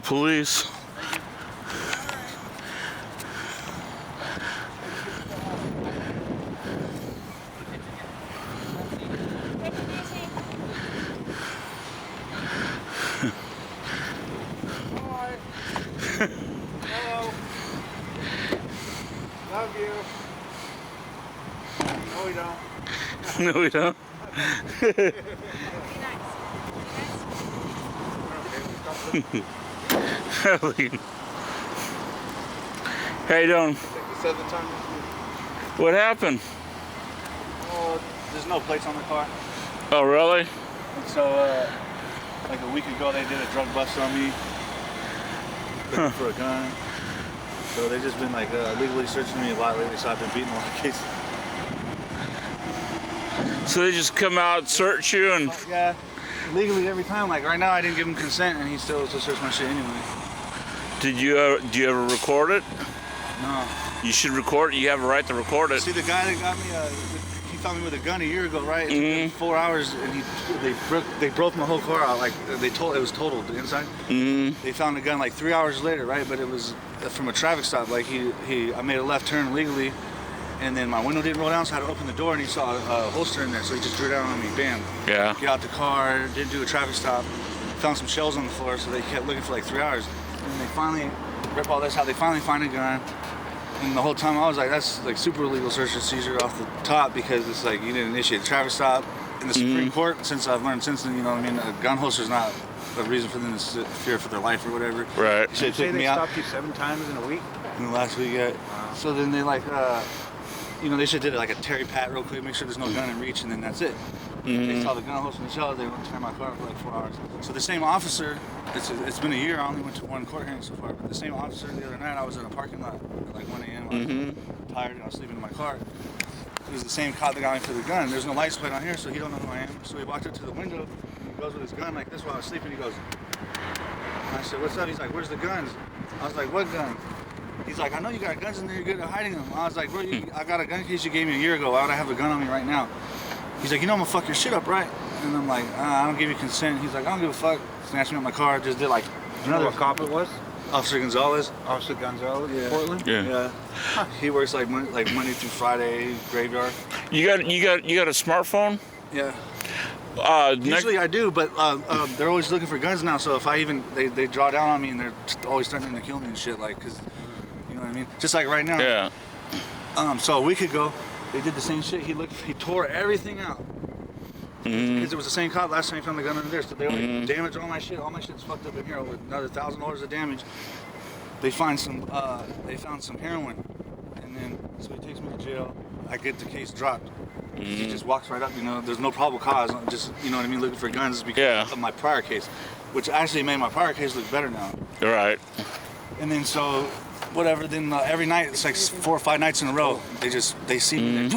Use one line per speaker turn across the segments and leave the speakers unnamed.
police.
Hello. Love you. No, we don't.
No, we don't. How you doing? What happened?
Oh, there's no plates on the car.
Oh, really?
And so, like a week ago, they did a drug bust on me. Looking for a gun. So they've just been like legally searching me a lot lately, so I've been beating a lot of cases.
So they just come out, search you, and
Yeah, legally every time. Like right now, I didn't give him consent, and he still was to search my shit anyway.
do you ever record it?
No.
You should record it. You have a right to record it.
See the guy that got me, he found me with a gun a year ago, right?
Mhm.
4 hours, and they broke my whole car out. Like it was totaled the inside.
Mm-hmm.
They found a gun like 3 hours later, right? But it was from a traffic stop. Like I made a left turn legally, and then my window didn't roll down, so I had to open the door, and he saw a holster in there, so he just drew down on me. Bam.
Yeah.
Get out the car. Didn't do a traffic stop. Found some shells on the floor, so they kept looking for like 3 hours, and they finally rip all this out. They finally find a gun. And the whole time I was like, that's like super illegal search and seizure off the top, because it's like you didn't initiate a traffic stop. In the Supreme Court, since I've learned since then, you know what I mean, a gun holster is not a reason for them to fear for their life or whatever.
Right.
They should
Say
take me
they
out
stopped you 7 times in a week?
in the last week yet.
Wow.
So then they like, you know, they should did like a Terry Pat real quick, make sure there's no gun in reach, and then that's it. They saw the gun holster in the shell, they went to turn my car for like 4 hours. So the same officer, it's been a year, I only went to 1 court hearing so far, but the same officer the other night, I was in a parking lot at like 1 a.m. I was tired and I was sleeping in my car. It was the same cop that got me for the gun. There's no license plate on here, so he don't know who I am. So he walked up to the window, and he goes with his gun like this while I was sleeping. He goes, and I said, what's up? He's like, where's the guns? I was like, what gun? He's like, I know you got guns in there, you're good at hiding them. I was like, bro, I got a gun case you gave me a year ago. Why would I have a gun on me right now? He's like, you know I'm gonna fuck your shit up, right? And I'm like, I don't give you consent. He's like, I don't give a fuck. Snatched me out my car, just did like
You know what cop it was?
Officer Gonzalez.
Officer Gonzalez,
Yeah.
Portland?
Yeah.
He works like Monday through Friday, graveyard.
You got a smartphone?
Yeah.
Next,
Usually I do, but they're always looking for guns now. So if I even they draw down on me and they're always threatening to kill me and shit, like, cause you know what I mean. Just like right now.
yeah.
So a week ago, they did the same shit. He tore everything out. Because it was the same cop last time he found the gun under there. So they only damaged all my shit. All my shit's fucked up in here with another $1,000 of damage. They found some heroin, and then so he takes me to jail. I get the case dropped. He just walks right up, you know. There's no probable cause. I'm just, you know what I mean, looking for guns because of my prior case, which actually made my prior case look better now.
Right.
And then so, whatever. Then every night, it's like 4 or 5 nights in a row. They see me,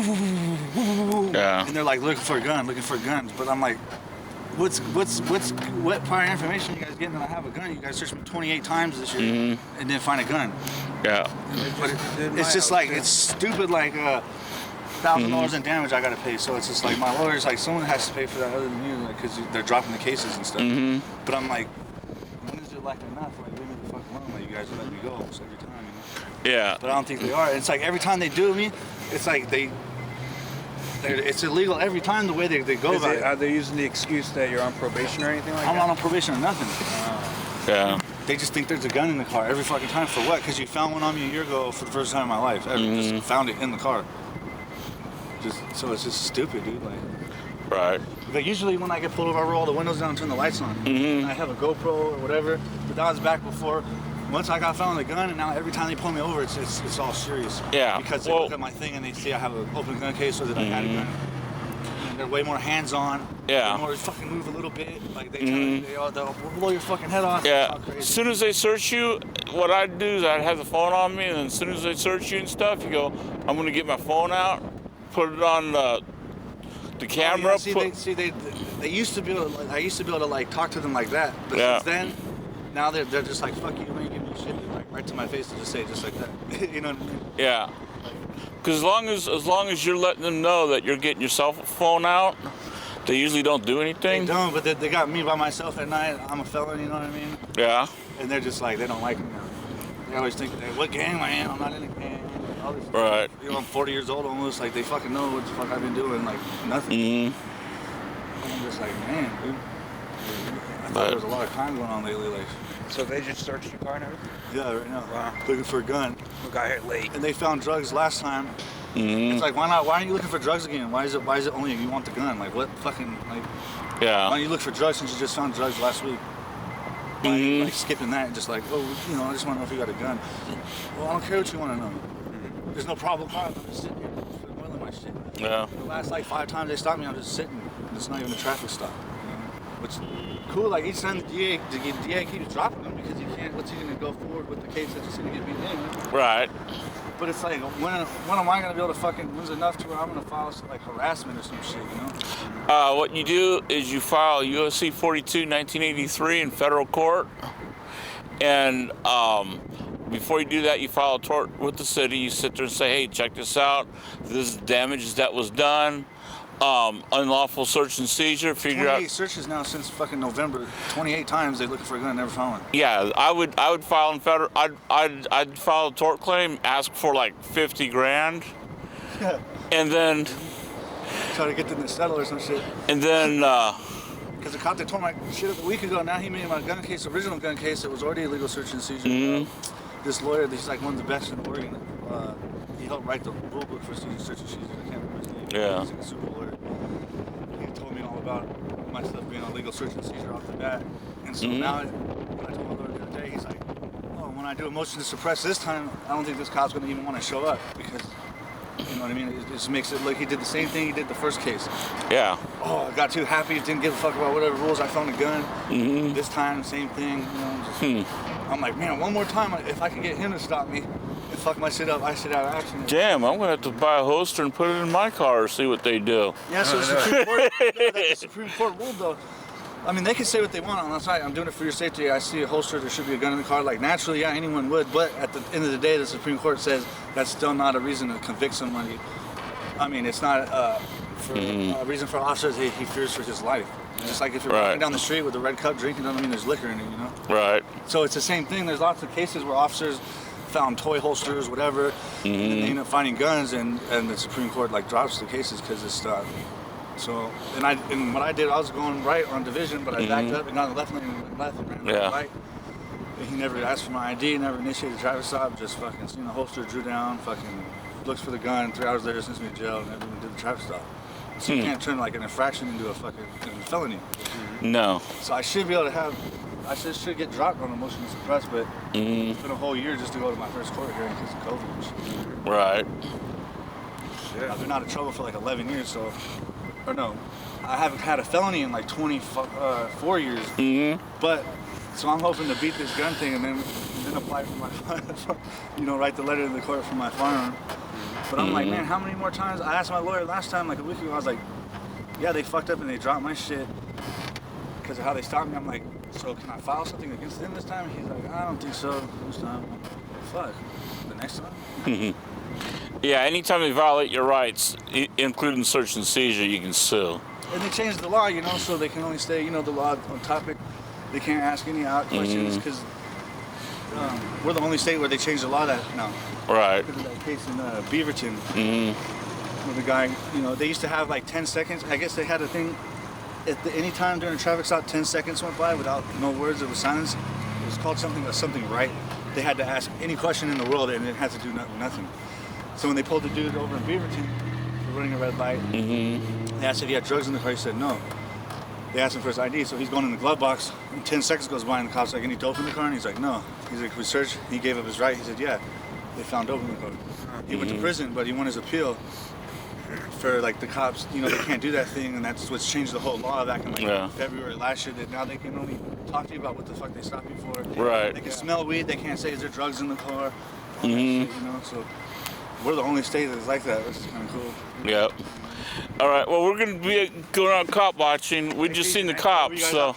Yeah.
and they're like looking for guns. But I'm like, what prior information you guys getting that I have a gun? You guys searched me 28 times this year and didn't find a gun.
Yeah.
But it's just like, it's stupid, like $1,000 in damage I gotta pay. So it's just like, my lawyer's like, someone has to pay for that other than you, like, cause they're dropping the cases and stuff. But I'm like, when is it like enough? Like, leave me the fuck alone. Like, you guys let me go almost every time, you know?
Yeah.
But I don't think they are. It's like every time they do me, it's like it's illegal every time the way they go about it.
Are they using the excuse that you're on probation or anything like
I'm
that?
not on probation or nothing.
Yeah.
They just think there's a gun in the car every fucking time. For what? Because you found one on me a year ago for the first time in my life. I just found it in the car. So it's just stupid, dude.
Right.
Like usually when I get pulled over, I roll all the windows down and turn the lights on. I have a GoPro or whatever. But that was back before. Once I got found with a gun, and now every time they pull me over, it's all serious.
Yeah.
Because they look at my thing and they see I have an open gun case, so that I had a gun. And they're way more hands-on.
Yeah.
Way more fucking move a little bit. Like they'll blow your fucking head off.
Yeah.
It's all crazy.
As soon as they search you, what I'd do is I'd have the phone on me, and then as soon as they search you and stuff, you go, I'm gonna get my phone out, put it on the camera.
Oh, yeah, they used to be able to, I used to be able to like talk to them like that. But since then, now they're just like, fuck you, man, give me shit, like right to my face to just say it just like that. You know what I mean?
Yeah. Because as long as you're letting them know that you're getting your cell phone out, they usually don't do anything.
They don't, but they got me by myself at night. I'm a felon, you know what I mean?
Yeah.
and they're just like, they don't like me now. They always think, what gang am I in? I'm not in a gang. All this
Right.
You know, I'm 40 years old almost. Like, they fucking know what the fuck I've been doing. Like, nothing.
Mm-hmm.
And I'm just like, man, dude. I thought there was a lot of crime going on lately. Like,
So they just searched your car and everything?
yeah, right now.
Wow.
Looking for a gun.
We got here late.
And they found drugs last time.
Mm-hmm.
It's like, why not? Why aren't you looking for drugs again? Why is it only you want the gun? Like, what fucking, like, why
Yeah.
don't you look for drugs since you just found drugs last week? Why are you,
Mhm.
like, skipping that and just like, oh, you know, I just want to know if you got a gun. Well, I don't care what you want to know. There's no problem. I'm just sitting here willing my shit.
Yeah.
The last like 5 times they stopped me, I'm just sitting. It's not even a traffic stop. You know? Which cool. Like each time the DA keeps dropping them because he can't. What's he gonna go forward with the case that's just gonna get beat in?
Right.
But it's like, when am I gonna be able to fucking? When's enough to where I'm gonna file some, like harassment or some shit? You know?
What you do is you file USC 42 1983 in federal court, and before you do that, you file a tort with the city. You sit there and say, hey, check this out. This is the damage that was done. Unlawful search and seizure. Figure
28
out.
searches now since fucking November. 28 times they looking for a gun, never found one.
Yeah, I would file in federal. I'd file a tort claim, ask for like 50 grand,
Yeah.
and then
Try to get them to settle or some shit. Because the cop that tore my shit up a week ago, now he made my gun case, original gun case, it was already a legal search and seizure.
Mhm.
This lawyer, he's like one of the best in Oregon. He helped write the rule book for seizure, search and seizure. I can't remember his name.
Yeah.
He's like a super lawyer. He told me all about my stuff being a legal search and seizure off the bat. And so now, when I told my lawyer the other day, he's like, oh, when I do a motion to suppress this time, I don't think this cop's going to even want to show up because, you know what I mean? It just makes it look, he did the same thing he did the first case.
yeah.
Oh, I got too happy, didn't give a fuck about whatever rules. I found a gun.
Mhm.
This time, same thing. You know, just, I'm like, man, one more time, if I can get him to stop me and fuck my shit up, I should have action.
Damn, I'm gonna have to buy a holster and put it in my car or see what they do.
Yeah, so the Supreme Court, the Supreme Court ruled though. I mean, they can say what they want. On the side, I'm doing it for your safety. I see a holster. There should be a gun in the car. Like naturally, yeah, anyone would. But at the end of the day, the Supreme Court says that's still not a reason to convict somebody. I mean, it's not for a reason for officers. He fears for his life. Just like if you're walking down the street with a red cup drinking, doesn't mean there's liquor in it, you know?
Right.
So it's the same thing. There's lots of cases where officers found toy holsters, whatever, and they end up finding guns, and the Supreme Court like drops the cases because it's so. And what I did, I was going right on division, but I backed up and got on the left lane and went left and ran right. And he never asked for my ID, never initiated a traffic stop, just fucking seen the holster, drew down, fucking looks for the gun. 3 hours later, sends me to jail, and never even did the traffic stop. So you can't turn like an infraction into a fucking felony.
No.
So I should be able to have. I should get dropped on a motion to suppress, but it's been a whole year just to go to my first court hearing because of COVID and shit.
Right.
I've been out of trouble for like 11 years, so. Or no, I haven't had a felony in like 4 years. But, so I'm hoping to beat this gun thing and then apply for my, you know, write the letter to the court for my firearm. But I'm like, man, how many more times? I asked my lawyer last time, like a week ago, I was like, yeah, they fucked up and they dropped my shit because of how they stopped me. I'm like, so can I file something against them this time? And he's like, I don't think so this time. Fuck, the next time?
Yeah, anytime they violate your rights, including search and seizure, you can sue.
And they changed the law, you know, so they can only stay, you know, the law on topic. They can't ask any out questions because we're the only state where they changed the law that now.
Right.
Because of that case in Beaverton, where the guy, you know, they used to have like 10 seconds. I guess they had a thing at any time during a traffic stop, 10 seconds went by without no words. It was silence. It was called something right. They had to ask any question in the world and it had to do nothing. So when they pulled the dude over in Beaverton for running a red light, they asked if he had drugs in the car. He said no. They asked him for his ID, so he's going in the glove box. And 10 seconds goes by, and the cop's like, any dope in the car? And he's like, no. He's like, we searched. He gave up his right. He said, yeah, they found dope in the car. He went to prison, but he won his appeal for like the cops. You know, they can't do that thing, and that's what's changed the whole law back in like February last year. That now they can only talk to you about what the fuck they stopped you for.
Right.
They can smell weed. They can't say is there drugs in the car. All that shit, you know, so we're the only state that's like that, which is kind of cool.
Yep. All right. Well, we're gonna be going on cop watching. We just seen the cops, so.